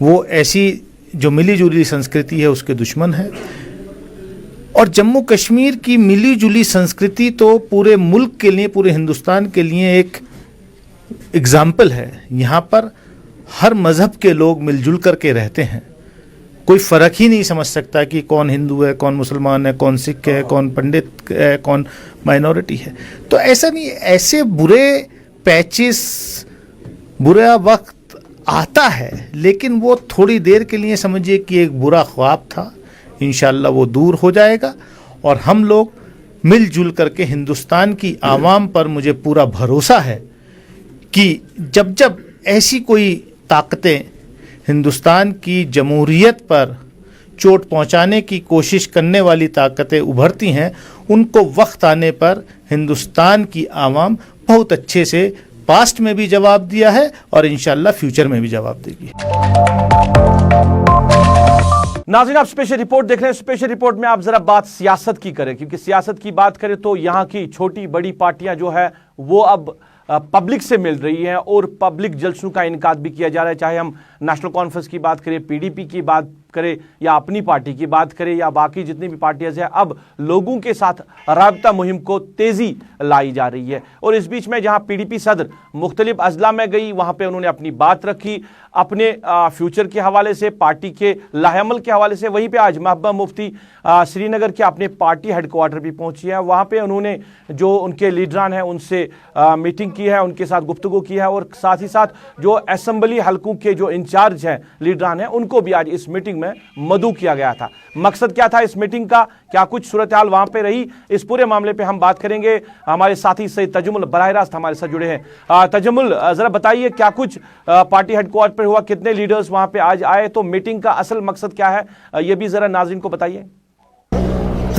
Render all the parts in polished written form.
وہ ایسی جو ملی جلی سنسکرتی ہے اس کے دشمن ہیں. اور جموں کشمیر کی ملی جلی سنسکرتی تو پورے ملک کے لیے، پورے ہندوستان کے لیے ایک اگزامپل ہے. یہاں پر ہر مذہب کے لوگ مل جل کر کے رہتے ہیں. کوئی فرق ہی نہیں سمجھ سکتا کہ کون ہندو ہے، کون مسلمان ہے، کون سکھ ہے، کون پنڈت ہے، کون مائنورٹی ہے. تو ایسا نہیں، ایسے برے پیچز، برا وقت آتا ہے لیکن وہ تھوڑی دیر کے لیے سمجھیے کہ ایک برا خواب تھا. انشاءاللہ وہ دور ہو جائے گا اور ہم لوگ مل جل کر کے ہندوستان کی عوام پر مجھے پورا بھروسہ ہے کہ جب ایسی کوئی طاقتیں ہندوستان کی جمہوریت پر چوٹ پہنچانے کی کوشش کرنے والی طاقتیں ابھرتی ہیں، ان کو وقت آنے پر ہندوستان کی عوام بہت اچھے سے پاسٹ میں بھی جواب دیا ہے اور انشاءاللہ فیوچر میں بھی جواب دے گی. ناظرین، آپ اسپیشل رپورٹ دیکھ رہے ہیں. اسپیشل رپورٹ میں آپ ذرا بات سیاست کی کریں، کیونکہ سیاست کی بات کریں تو یہاں کی چھوٹی بڑی پارٹیاں جو ہے وہ اب پبلک سے مل رہی ہیں اور پبلک جلسوں کا انعقاد بھی کیا جا رہا ہے. چاہے ہم نیشنل کانفرنس کی بات کریں، پی ڈی پی کی بات کریں یا اپنی پارٹی کی بات کریں یا باقی جتنی بھی پارٹیاں ہیں، اب لوگوں کے ساتھ رابطہ مہم کو تیزی لائی جا رہی ہے. اور اس بیچ میں جہاں پی ڈی پی صدر مختلف اضلاع میں گئی، وہاں پہ انہوں نے اپنی بات رکھی اپنے فیوچر کے حوالے سے، پارٹی کے لاہ عمل کے حوالے سے. وہیں پہ آج محبوبہ مفتی سری نگر کے اپنے پارٹی ہیڈ کوارٹر بھی پہنچی ہیں. وہاں پہ انہوں نے جو ان کے لیڈران ہیں ان سے میٹنگ کی ہے، ان کے ساتھ گفتگو کی ہے اور ساتھ ہی ساتھ جو اسمبلی حلقوں کے جو انچارج ہیں، لیڈران ہیں، ان کو بھی آج اس میٹنگ میں مدعو کیا گیا تھا. مقصد کیا تھا اس میٹنگ کا، کیا کچھ صورتحال وہاں پہ رہی، اس پورے معاملے پہ ہم بات کریں گے. ہمارے ساتھی سید تجمل براہ راست ہمارے ساتھ جڑے ہیں. تجمل، ذرا بتائیے کیا کچھ پارٹی ہیڈ کوارٹر پہ ہوا، کتنے لیڈرز وہاں پہ آج آئے، تو میٹنگ کا اصل مقصد کیا ہے یہ بھی ذرا ناظرین کو بتائیے.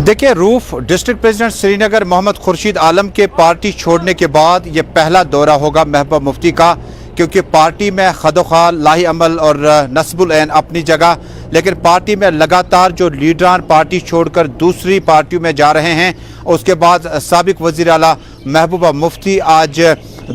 دیکھیں، روف ڈسٹرکٹ پریزیڈنٹ سری نگر محمد خورشید عالم کے پارٹی چھوڑنے کے بعد یہ پہلا دورہ ہوگا محبوبہ مفتی کا، کیونکہ پارٹی میں خد و خال، لاہی عمل اور نصب العین اپنی جگہ، لیکن پارٹی میں لگاتار جو لیڈران پارٹی چھوڑ کر دوسری پارٹیوں میں جا رہے ہیں. اس کے بعد سابق وزیر اعلیٰ محبوبہ مفتی آج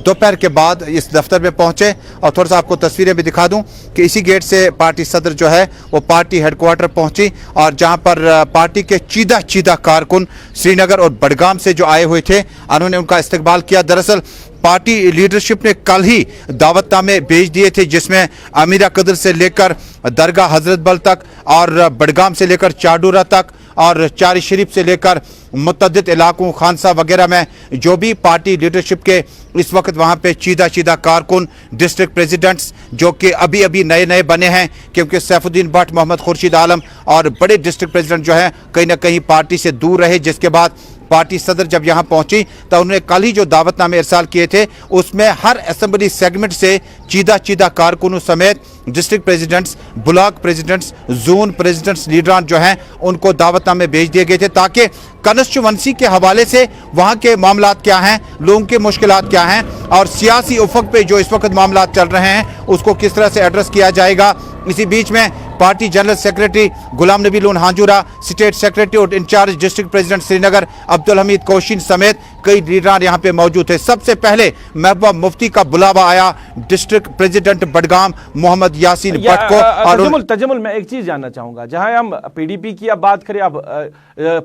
دوپہر کے بعد اس دفتر میں پہنچے. اور تھوڑا سا آپ کو تصویریں بھی دکھا دوں کہ اسی گیٹ سے پارٹی صدر جو ہے وہ پارٹی ہیڈ کوارٹر پہنچی، اور جہاں پر پارٹی کے چیدہ کارکن سری نگر اور بڈگام سے جو آئے ہوئے تھے، انہوں نے ان کا استقبال کیا. دراصل پارٹی لیڈرشپ نے کل ہی دعوت نامے بھیج دیے تھے، جس میں امیرہ قدر سے لے کر درگاہ حضرت بل تک اور بڈگام سے لے کر چاڈورہ تک اور چاری شریف سے لے کر متعدد علاقوں خانسا وغیرہ میں جو بھی پارٹی لیڈرشپ کے اس وقت وہاں پہ چیدہ کارکن، ڈسٹرکٹ پریزیڈنٹس جو کہ ابھی نئے بنے ہیں، کیونکہ سیف الدین بٹ، محمد خورشید عالم اور بڑے ڈسٹرکٹ پریزیڈنٹ جو ہیں کہیں نہ کہیں پارٹی سے دور رہے. جس کے بعد پارٹی صدر جب یہاں پہنچی تو انہوں نے کل ہی جو دعوت نامے ارسال کیے تھے اس میں ہر اسمبلی سیگمنٹ سے چیدہ کارکنوں سمیت district presidents, block presidents, zone presidents, لیڈران جو ہیں ان کو دعوت نامے بھیج دیے گئے تھے، تاکہ کنسٹیچوئنسی کے حوالے سے وہاں کے معاملات کیا ہیں، لوگوں کے مشکلات کیا ہیں اور سیاسی افق پہ جو اس وقت معاملات چل رہے ہیں اس کو کس طرح سے ایڈریس کیا جائے گا. اسی بیچ میں پارٹی جنرل سیکریٹری غلام نبی لون ہانجورہ، اسٹیٹ سیکریٹری اور انچارج ڈسٹرکٹ پریزیڈنٹ سری نگر عبدالحمید کوشین سمیت کئی لیڈران یہاں پہ موجود تھے. سب سے پہلے محبوبہ مفتی کا بلاوا آیا district president Budgam Muhammad Yasin but کو. اور تجمل میں ایک چیز جاننا چاہوں گا، جہاں ہم پی ڈی پی کی اب بات کریں، اب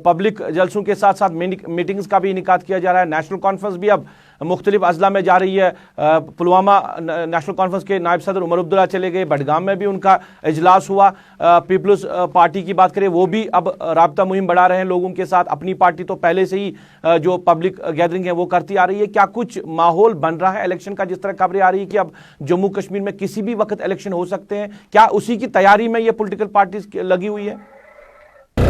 پبلک جلسوں کے ساتھ ساتھ میٹنگز کا بھی انعقاد کیا جا رہا ہے. نیشنل کانفرنس بھی اب مختلف اضلاع میں جا رہی ہے. پلوامہ نیشنل کانفرنس کے نائب صدر عمر عبداللہ چلے گئے، بڈگام میں بھی ان کا اجلاس ہوا. پیپلز پارٹی کی بات کریں، وہ بھی اب رابطہ مہم بڑھا رہے ہیں لوگوں کے ساتھ. اپنی پارٹی تو پہلے سے ہی جو پبلک گیدرنگ ہے وہ کرتی آ رہی ہے. کیا کچھ ماحول بن رہا ہے الیکشن کا، جس طرح خبریں آ رہی ہے کہ اب جموں کشمیر میں کسی بھی وقت الیکشن ہو سکتے ہیں، کیا اسی کی تیاری میں یہ پولیٹیکل پارٹیز لگی ہوئی ہے؟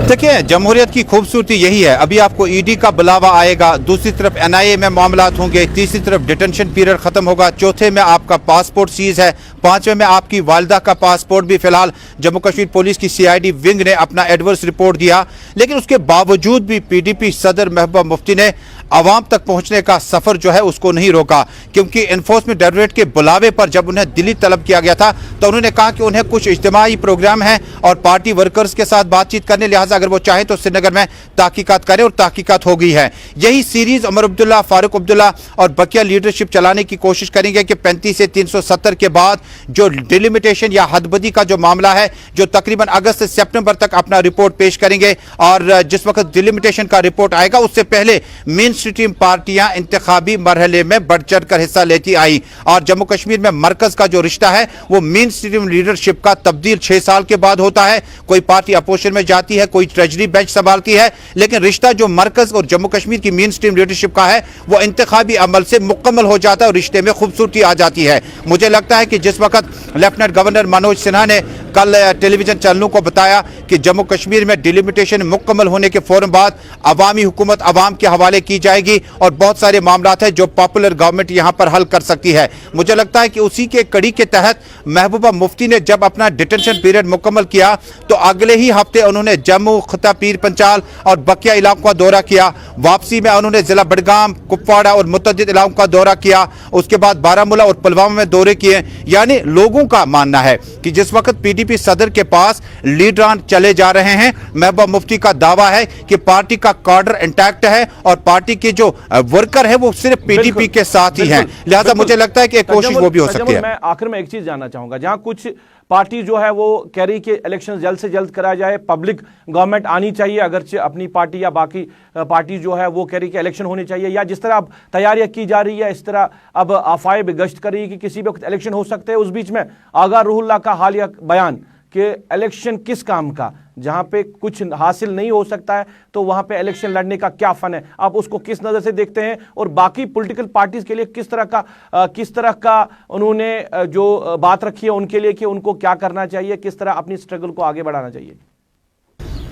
دیکھیں، جمہوریت کی خوبصورتی یہی ہے، ابھی آپ کو ای ڈی کا بلاوا آئے گا، دوسری طرف این آئی اے میں معاملات ہوں گے، تیسری طرف ڈیٹنشن پیریڈ ختم ہوگا، چوتھے میں آپ کا پاسپورٹ سیز ہے، پانچویں میں آپ کی والدہ کا پاسپورٹ بھی فی الحال جموں کشمیر پولیس کی سی آئی ڈی ونگ نے اپنا ایڈورس رپورٹ دیا. لیکن اس کے باوجود بھی پی ڈی پی صدر محبوبہ مفتی نے عوام تک پہنچنے کا سفر جو ہے اس کو نہیں روکا، کیونکہ انفورسمنٹ ڈائریکٹوریٹ کے بلاوے پر جب انہیں دلی طلب کیا گیا تھا تو انہوں نے کہا کہ انہیں کچھ اجتماعی پروگرام ہیں اور پارٹی ورکرز کے ساتھ بات چیت کرنے، لہٰذا اگر وہ چاہیں تو سری نگر میں تحقیقات کریں، اور تحقیقات ہو گئی ہے۔ یہی سیریز عمر عبداللہ، فاروق عبداللہ اور بقیہ لیڈرشپ چلانے کی کوشش کریں گے کہ 35 سے 370 کے بعد جو ڈیلیمیٹیشن یا حد بدی کا جو معاملہ ہے، جو تقریباً اگست سے سپٹمبر تک اپنا رپورٹ پیش کریں گے، اور جس وقت ڈیلیمیٹیشن کا رپورٹ آئے گا اس سے پہلے مین سٹریم پارٹیاں انتخابی مرحلے میں بڑھ چڑھ کر حصہ لیتی آئی، اور جموں کشمیر میں مرکز کا جو رشتہ ہے وہ مین سٹریم لیڈرشپ کا تبدیل 6 سال کے بعد ہوتا ہے۔ کوئی پارٹی اپوزیشن میں جاتی ہے، کوئی ٹریجری بینچ سنبھالتی ہے، لیکن رشتہ جو مرکز اور جموں کشمیر کی مین سٹریم لیڈرشپ کا ہے وہ انتخابی عمل سے مکمل ہو جاتا ہے اور رشتے میں خوبصورتی آ جاتی ہے۔ مجھے لگتا ہے کہ جس وقت لیفٹیننٹ گورنر منوج سنہا نے کل ٹیلی ویژن چینلوں کو بتایا کہ جموں کشمیر میں ڈیلیمیٹیشن مکمل ہونے کے فوراً بعد عوامی حکومت عوام کے حوالے کی جائے گی اور بہت سارے معاملات ہیں جو پاپولر گورنمنٹ یہاں پر حل کر سکتی ہے۔ مجھے لگتا ہے کہ اسی کے کڑی کے تحت محبوبہ مفتی نے جب اپنا ڈیٹینشن پیریڈ مکمل کیا تو اگلے ہی ہفتے انہوں نے جموں، خطہ پیر پنچال اور بقیہ علاقوں کا دورہ کیا۔ واپسی میں انہوں نے ضلع بڈگام، کپواڑہ اور متعدد علاقوں کا دورہ کیا، اس کے بعد بارہمولہ اور پلوامہ میں دورے کیے۔ یعنی لوگوں کا ماننا ہے کہ جس وقت پی ڈی پی صدر کے پاس لیڈران چلے جا رہے ہیں، محبوبہ مفتی کا دعویٰ ہے کہ پارٹی کا کارڈر انٹیکٹ ہے اور پارٹی کے جو ورکر ہیں وہ صرف پی ڈی پی کے ساتھ ہی ہیں، لہذا مجھے لگتا ہے کہ ایک کوشش وہ بھی ہو سکتی ہے۔ میں آخر میں ایک چیز جاننا چاہوں گا، جہاں کچھ پارٹی جو ہے وہ کہہ رہی کہ الیکشن جلد سے جلد کرا جائے، پبلک گورنمنٹ آنی چاہیے، اگرچہ اپنی پارٹی یا باقی پارٹی جو ہے وہ کہہ رہی کہ الیکشن ہونے چاہیے، یا جس طرح اب تیاریاں کی جا رہی ہے اس طرح اب آفائے بھی گشت کر رہی ہے کہ کسی بھی وقت الیکشن ہو سکتے ہیں۔ اس بیچ میں آغا روح اللہ کا حالیہ بیان کہ الیکشن کس کام کا، جہاں پہ کچھ حاصل نہیں ہو سکتا ہے تو وہاں پہ الیکشن لڑنے کا کیا فن ہے، آپ اس کو کس نظر سے دیکھتے ہیں، اور باقی پولیٹیکل پارٹیز کے لیے کس طرح کا انہوں نے جو بات رکھی ہے ان کے لیے کہ ان کو کیا کرنا چاہیے، کس طرح اپنی سٹرگل کو آگے بڑھانا چاہیے؟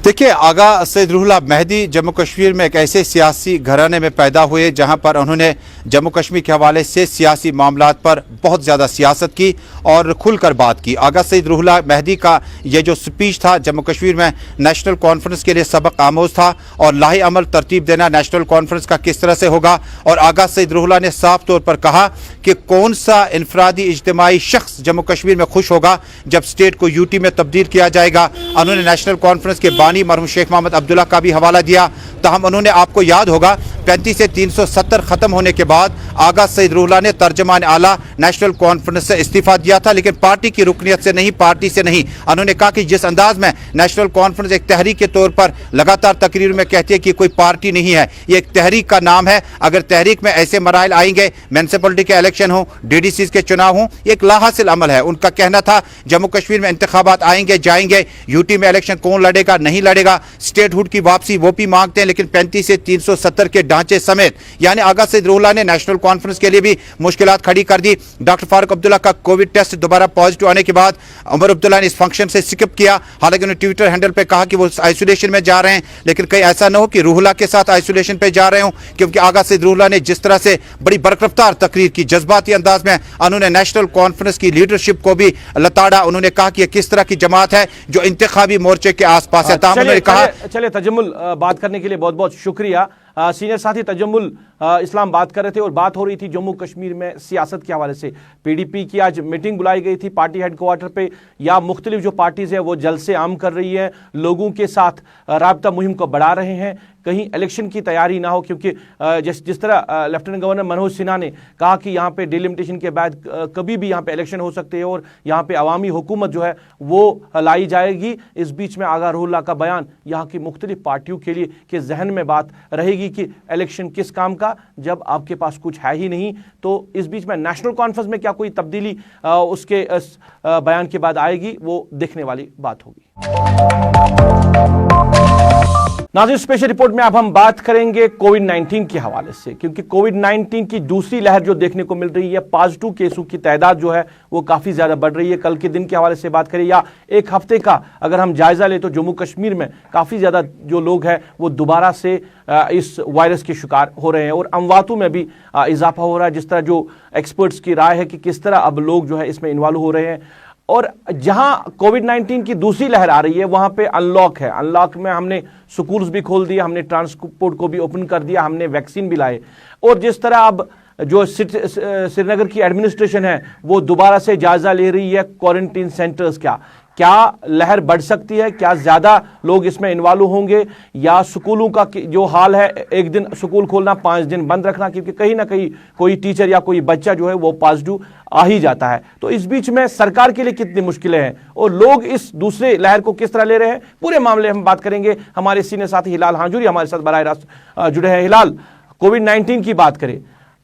دیکھیے، آغا سید روح اللہ مہدی جموں کشمیر میں ایک ایسے سیاسی گھرانے میں پیدا ہوئے جہاں پر انہوں نے جموں کشمیر کے حوالے سے سیاسی معاملات پر بہت زیادہ سیاست کی اور کھل کر بات کی۔ آغا سید روح اللہ مہدی کا یہ جو سپیچ تھا جموں کشمیر میں نیشنل کانفرنس کے لیے سبق آموز تھا، اور لاہی عمل ترتیب دینا نیشنل کانفرنس کا کس طرح سے ہوگا، اور آغا سید روح اللہ نے صاف طور پر کہا کہ کون سا انفرادی اجتماعی شخص جموں کشمیر میں خوش ہوگا جب اسٹیٹ کو یو ٹی میں تبدیل کیا جائے گا۔ انہوں نے نیشنل کانفرنس کے بانی مرحوم شیخ محمد عبداللہ کا بھی حوالہ دیا، تاہم انہوں نے، آپ کو یاد ہوگا، 35 سے 370 ختم ہونے کے بعد آغا سید روح اللہ نے ترجمان اعلیٰ نیشنل کانفرنس سے استعفیٰ دیا تھا، لیکن پارٹی کی رکنیت سے نہیں، پارٹی سے نہیں۔ انہوں نے کہا کہ جس انداز میں نیشنل کانفرنس ایک تحریک کے طور پر لگاتار تقریر میں کہتی ہے کہ کوئی پارٹی نہیں ہے، یہ ایک تحریک کا نام ہے، اگر تحریک میں ایسے مراحل آئیں گے، میونسپلٹی کے الیکشن ہوں، ڈی ڈی سیز کے چناؤ ہوں، یہ ایک لا حاصل عمل ہے۔ ان کا کہنا تھا جموں کشمیر میں انتخابات آئیں گے جائیں گے، یو ٹی میں الیکشن کون لڑے گا نہیں لڑے گا، اسٹیٹ ہوڈ کی واپسی وہ بھی مانگتے ہیں، لیکن 35 سے 370 کے ڈھانچے سمیت، یعنی آغا سید روح اللہ نے نیشنل کانفرنس کے لیے بھی مشکلات کھڑی کر دی۔ ڈاکٹر فاروق عبداللہ کا کووڈ ٹیسٹ دوبارہ پازیٹو آنے کے بعد عمر عبداللہ نے اس فنکشن سے سکپ کیا، حالانکہ انہوں نے ٹویٹر ہینڈل پہ کہا کہ وہ آئسولیشن میں جا رہے ہیں، لیکن کہیں ایسا نہ ہو کہ روح اللہ کے ساتھ آئسولیشن پہ جا رہے ہوں، کیونکہ آغا سید روح اللہ نے جس طرح سے بڑی برقرفتار تقریر کی، جذباتی انداز میں انہوں نے نیشنل کانفرنس کی لیڈرشپ کو بھی لتاڑا۔ انہوں نے کہا کہ یہ کس طرح کی جماعت ہے جو انتخابی مورچے کے آس پاس ہے۔ انہوں نے کہا، چلے تجمل بات کرنے کے لیے بہت بہت شکریہ۔ سینئر ساتھی تجمل اسلام بات کر رہے تھے اور بات ہو رہی تھی جموں کشمیر میں سیاست کے حوالے سے۔ پی ڈی پی کی آج میٹنگ بلائی گئی تھی پارٹی ہیڈ کوارٹر پہ، یا مختلف جو پارٹیز ہیں وہ جلسے عام کر رہی ہیں، لوگوں کے ساتھ رابطہ مہم کو بڑھا رہے ہیں، کہیں الیکشن کی تیاری نہ ہو، کیونکہ جس طرح لیفٹیننٹ گورنر منوج سنہا نے کہا کہ یہاں پہ ڈیلیمیٹیشن کے بعد کبھی بھی یہاں پہ الیکشن ہو سکتے ہیں اور یہاں پہ عوامی حکومت جو ہے وہ لائی جائے گی۔ اس بیچ میں آغا روح اللہ کا بیان یہاں کی مختلف پارٹیوں کے لیے کہ ذہن میں بات رہے گی کہ الیکشن کس کام کا جب آپ کے پاس کچھ ہے ہی نہیں۔ تو اس بیچ میں نیشنل کانفرنس میں کیا کوئی تبدیلی اس کے بیان کے بعد آئے گی، وہ دیکھنے والی بات ہوگی۔ ناظرین، اسپیشل رپورٹ میں اب ہم بات کریں گے کووڈ 19 کے حوالے سے، کیونکہ کووڈ 19 کی دوسری لہر جو دیکھنے کو مل رہی ہے، پازیٹو کیسوں کی تعداد جو ہے وہ کافی زیادہ بڑھ رہی ہے۔ کل کے دن کے حوالے سے بات کریں یا ایک ہفتے کا اگر ہم جائزہ لیں تو جموں کشمیر میں کافی زیادہ جو لوگ ہیں وہ دوبارہ سے اس وائرس کے شکار ہو رہے ہیں اور امواتوں میں بھی اضافہ ہو رہا ہے، جس طرح جو ایکسپرٹس کی رائے ہے کہ کس طرح اب لوگ جو ہے اس میں انوالو ہو رہے ہیں۔ اور جہاں کووڈ 19 کی دوسری لہر آ رہی ہے وہاں پہ انلاک ہے. انلاک میں ہم نے سکولز بھی کھول دیا, ہم نے ٹرانسپورٹ کو بھی اوپن کر دیا, ہم نے ویکسین بھی لائے, اور جس طرح اب جو سری نگر کی ایڈمنسٹریشن ہے وہ دوبارہ سے جائزہ لے رہی ہے کوارنٹین سینٹرز کا, کیا لہر بڑھ سکتی ہے؟ کیا زیادہ لوگ اس میں انوالو ہوں گے, یا سکولوں کا جو حال ہے ایک دن سکول کھولنا 5 دن بند رکھنا, کیونکہ کہیں نہ کہیں کوئی ٹیچر یا کوئی بچہ جو ہے وہ پازیٹیو آ ہی جاتا ہے. تو اس بیچ میں سرکار کے لیے کتنی مشکلیں ہیں اور لوگ اس دوسرے لہر کو کس طرح لے رہے ہیں, پورے معاملے ہم بات کریں گے. ہمارے سینئر ساتھی ہلال ہانجوری ہمارے ساتھ براہ راست جڑے ہیں. ہلال, کووڈ 19 کی بات کریں,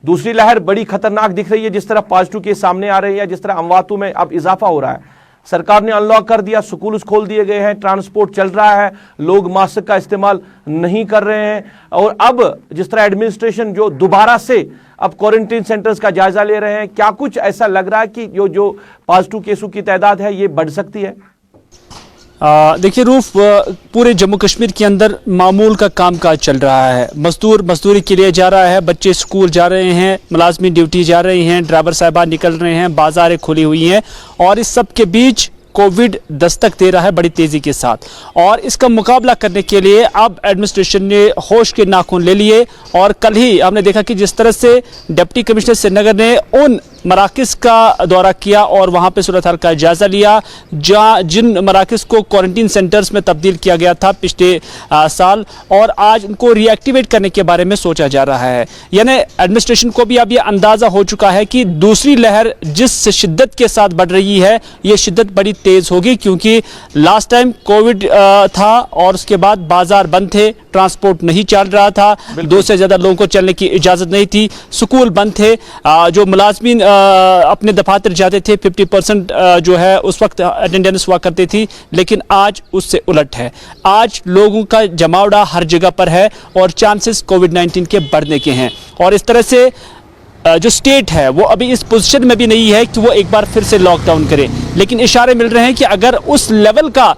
دوسری لہر بڑی خطرناک دکھ رہی ہے, جس طرح پازیٹیو کیس سامنے آ رہے ہیں, جس طرح امواتوں میں اب اضافہ ہو رہا ہے. سرکار نے ان لاک کر دیا, سکولز کھول دیے گئے ہیں, ٹرانسپورٹ چل رہا ہے, لوگ ماسک کا استعمال نہیں کر رہے ہیں, اور اب جس طرح ایڈمنسٹریشن جو دوبارہ سے اب کوارنٹین سینٹرز کا جائزہ لے رہے ہیں, کیا کچھ ایسا لگ رہا ہے کہ جو پازیٹیو کیسوں کی تعداد ہے یہ بڑھ سکتی ہے؟ دیکھیے روف, پورے جموں کشمیر کے اندر معمول کا کام کاج چل رہا ہے. مزدور مزدوری کے لیے جا رہا ہے, بچے اسکول جا رہے ہیں, ملازمین ڈیوٹی جا رہے ہیں, ڈرائیور صاحبان نکل رہے ہیں, بازاریں کھلی ہوئی ہیں, اور اس سب کے بیچ کووڈ دستک دے رہا ہے بڑی تیزی کے ساتھ. اور اس کا مقابلہ کرنے کے لیے اب ایڈمنسٹریشن نے ہوش کے ناخن لے لیے, اور کل ہی ہم نے دیکھا کہ جس طرح سے ڈپٹی کمشنر سری نگر نے ان مراکز کا دورہ کیا اور وہاں پہ صورتحال کا جائزہ لیا جن مراکز کو کوارنٹین سینٹرز میں تبدیل کیا گیا تھا پچھلے سال, اور آج ان کو ری ایکٹیویٹ کرنے کے بارے میں سوچا جا رہا ہے. یعنی ایڈمنسٹریشن کو بھی اب یہ اندازہ ہو چکا ہے کہ دوسری لہر جس شدت کے ساتھ بڑھ رہی ہے یہ شدت بڑی تیز ہوگی, کیونکہ لاسٹ ٹائم کووڈ تھا اور اس کے بعد بازار بند تھے, ٹرانسپورٹ نہیں چل رہا تھا, 2 سے زیادہ لوگوں کو چلنے کی اجازت نہیں تھی, سکول بند تھے, جو ملازمین اپنے دفاتر جاتے تھے 50% جو ہے اس وقت اٹینڈنس ہوا کرتی تھی, لیکن آج اس سے الٹ ہے. آج لوگوں کا جماوڑا ہر جگہ پر ہے اور چانسز کووڈ 19 کے بڑھنے کے ہیں, اور اس طرح سے جو سٹیٹ ہے وہ ابھی اس پوزیشن میں بھی نہیں ہے کہ وہ ایک بار پھر سے لاک ڈاؤن کرے, لیکن اشارے مل رہے ہیں کہ اگر اس لیول کا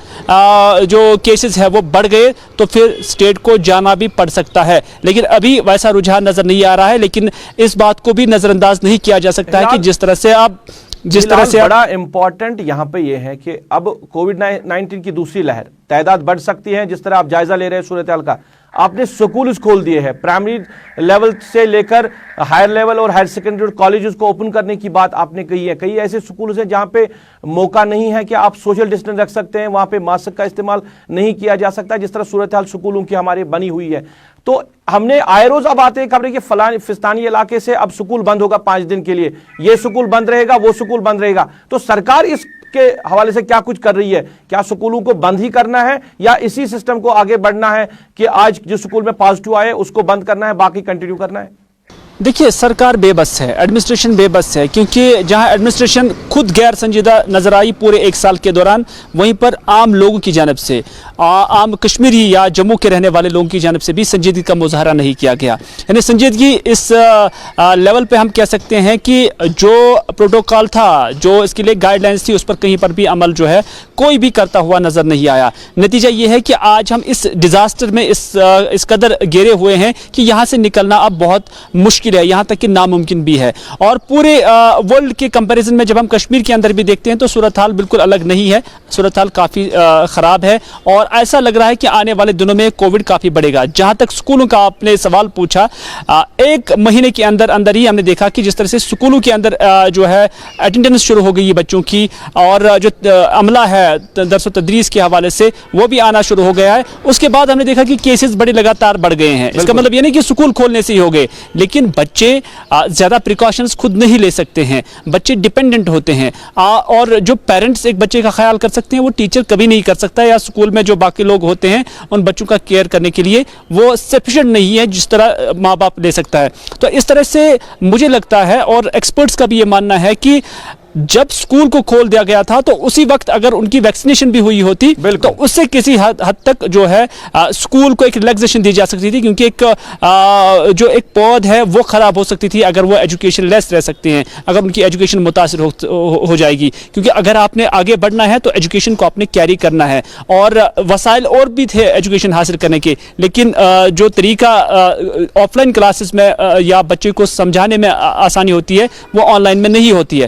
جو کیسز ہے وہ بڑھ گئے تو پھر سٹیٹ کو جانا بھی پڑ سکتا ہے. لیکن ابھی ویسا رجحان نظر نہیں آ رہا ہے, لیکن اس بات کو بھی نظر انداز نہیں کیا جا سکتا ہے کہ جس طرح سے بڑا امپورٹنٹ یہاں پہ یہ ہے کہ اب کووڈ 19 کی دوسری لہر تعداد بڑھ سکتی ہے. جس طرح آپ جائزہ لے رہے ہیں صورتحال کا, آپ نے سکولز کھول دیے ہیں, پرائمری لیول سے لے کر ہائر لیول اور ہائر سیکنڈری اور کالجز کو اوپن کرنے کی بات آپ نے کہی ہے. کئی ایسے سکولز ہیں جہاں پہ موقع نہیں ہے کہ آپ سوشل ڈسٹینس رکھ سکتے ہیں, وہاں پہ ماسک کا استعمال نہیں کیا جا سکتا, جس طرح صورتحال سکولوں کی ہماری بنی ہوئی ہے. تو ہم نے آئے روز اب آتے ہیں خبریں کہ فلانی فستانی علاقے سے اب سکول بند ہوگا 5 دن کے لیے, یہ سکول بند رہے گا, وہ سکول بند رہے گا. تو سرکار اس کے حوالے سے کیا کچھ کر رہی ہے؟ کیا سکولوں کو بند ہی کرنا ہے یا اسی سسٹم کو آگے بڑھنا ہے کہ آج جس سکول میں پازیٹیو آئے اس کو بند کرنا ہے, باقی کنٹینیو کرنا ہے؟ دیکھیے سرکار بے بس ہے, ایڈمنسٹریشن بے بس ہے, کیونکہ جہاں ایڈمنسٹریشن خود غیر سنجیدہ نظر آئی پورے 1 سال کے دوران, وہیں پر عام لوگوں کی جانب سے, عام کشمیری یا جموں کے رہنے والے لوگوں کی جانب سے بھی سنجیدگی کا مظاہرہ نہیں کیا گیا. یعنی سنجیدگی اس لیول پہ ہم کہہ سکتے ہیں کہ جو پروٹوکال تھا, جو اس کے لیے گائیڈ لائنز تھی, اس پر کہیں پر بھی عمل جو ہے کوئی بھی کرتا ہوا نظر نہیں آیا. نتیجہ یہ ہے کہ آج ہم اس ڈیزاسٹر میں اس قدر گھیرے ہوئے ہیں کہ یہاں سے نکلنا اب بہت مشکل ہے, یہاں تک کہ ناممکن بھی ہے. اور پورے ورلڈ کے کمپیریزن میں جب ہم کشمیر کے اندر بھی دیکھتے ہیں تو صورتحال بالکل الگ نہیں ہے, صورتحال کافی خراب ہے, اور ایسا لگ رہا ہے کہ آنے والے دنوں میں کووڈ کافی بڑھے گا. جہاں تک سکولوں کا آپ نے سوال پوچھا, 1 مہینے کے اندر ہی ہم نے دیکھا کہ جس طرح سے سکولوں کے اندر جو ہے اٹینڈنس شروع ہو گئی ہے بچوں کی, اور جو عملہ ہے درس و تدریس کے حوالے سے وہ بھی آنا شروع ہو گیا ہے. اس کے بعد ہم نے دیکھا کہ کیسز بڑے لگاتار بڑھ گئے ہیں. اس کا مطلب یہ نہیں کہ سکول کھولنے سے ہی ہو گئے, لیکن بچے زیادہ پریکاشنز خود نہیں لے سکتے ہیں, بچے ڈیپینڈنٹ ہوتے ہیں, اور جو پیرنٹس ایک بچے کا خیال کر سکتے ہیں وہ ٹیچر کبھی نہیں کر سکتا, یا اسکول میں جو باقی لوگ ہوتے ہیں ان بچوں کا کیئر کرنے کے لیے وہ سفیشینٹ نہیں ہے جس طرح ماں باپ لے سکتا ہے. تو اس طرح سے مجھے لگتا ہے, اور ایکسپرٹس کا بھی یہ ماننا ہے کہ جب سکول کو کھول دیا گیا تھا تو اسی وقت اگر ان کی ویکسینیشن بھی ہوئی ہوتی تو اس سے کسی حد تک جو ہے سکول کو ایک ریلیکسیشن دی جا سکتی تھی, کیونکہ جو ایک پود ہے وہ خراب ہو سکتی تھی اگر وہ ایجوکیشن لیس رہ سکتے ہیں, اگر ان کی ایجوکیشن متاثر ہو جائے گی. کیونکہ اگر آپ نے آگے بڑھنا ہے تو ایجوکیشن کو آپ نے کیری کرنا ہے, اور وسائل اور بھی تھے ایجوکیشن حاصل کرنے کے, لیکن جو طریقہ آف لائن کلاسز میں یا بچے کو سمجھانے میں آسانی ہوتی ہے وہ آن لائن میں نہیں ہوتی ہے.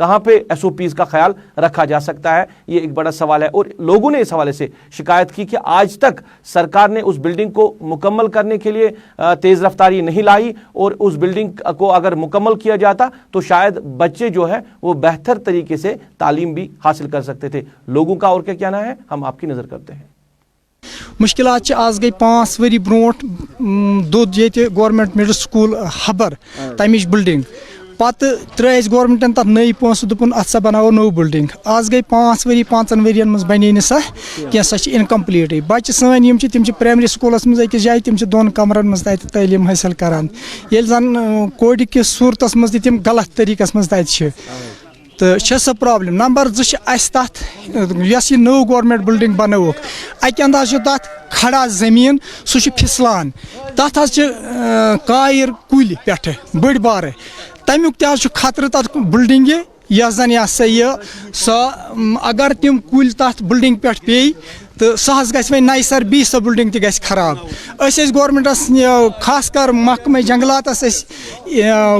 کہاں پہ SOPs کا خیال رکھا جا سکتا ہے, یہ ایک بڑا سوال ہے. اور لوگوں نے اس حوالے سے شکایت کی کہ آج تک سرکار نے اس بلڈنگ کو مکمل کرنے کے لیے تیز رفتاری نہیں لائی, اور اس بلڈنگ کو اگر مکمل کیا جاتا تو شاید بچے جو ہے وہ بہتر طریقے سے تعلیم بھی حاصل کر سکتے تھے. لوگوں کا اور کیا کہنا ہے, ہم آپ کی نظر کرتے ہیں. مشکلات آز گئی 5 ؤری برونٹ دود یہ گورنمنٹ مڈل سکول حبر تمچ بلڈنگ پتہ ترس گورنمنٹن تر نئی پونسہ دپن ات سا بناو نو بلڈنگ. آز گئی 5 ؤری 5 ؤرین مز بنے نا سا کی سا انکمپلیٹ. بچہ سن تم پرائمری سکولس مز أکس جائے تم 2 کمرن مز تت تعلیم حاصل کران, یل زن کوڑ کس صورتس مز تم غلط طریقس مز تت تو سہ پرابلم. نمبر 2 اس تت یس یہ نو گورنمنٹ بلڈنگ بنوک اکہ انداز تت کھڑا زمین سہ پھسلان, تت کائر کل پہ بڑ بار تمیک تہ خطرہ تر بلڈنگ یس زن یہ سا یہ سو اگر تم کل تر بلڈنگ پہ پی تو سہ گھس وی نئی سر بی سہ بلڈنگ تہ گھس خراب. گورنمنٹس خاص کر محکمہ جنگلاتس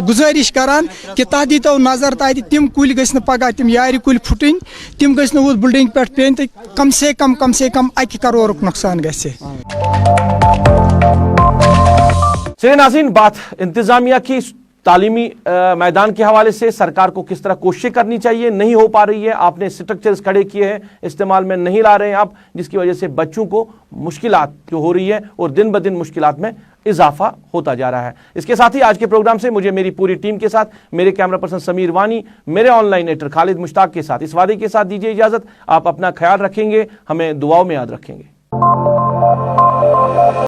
گزارش کران کہ تہ دیتو نظر تہ تم کل گھس پگہ تم یار کل پھٹن تم گھس اس بلڈنگ پہ پین تو کم سے کم 1 کروڑ نقصان گھس. چلیے ناظرین, بات انتظامیہ کی تعلیمی میدان کے حوالے سے سرکار کو کس طرح کوششیں کرنی چاہیے, نہیں ہو پا رہی ہے. آپ نے اسٹرکچرز کھڑے کیے ہیں, استعمال میں نہیں لا رہے ہیں آپ, جس کی وجہ سے بچوں کو مشکلات جو ہو رہی ہے اور دن بدن مشکلات میں اضافہ ہوتا جا رہا ہے. اس کے ساتھ ہی آج کے پروگرام سے مجھے میری پوری ٹیم کے ساتھ, میرے کیمرہ پرسن سمیر وانی, میرے آن لائن ایڈیٹر خالد مشتاق کے ساتھ اس وعدے کے ساتھ دیجیے اجازت, آپ اپنا خیال رکھیں گے, ہمیں دعاؤں میں یاد رکھیں گے.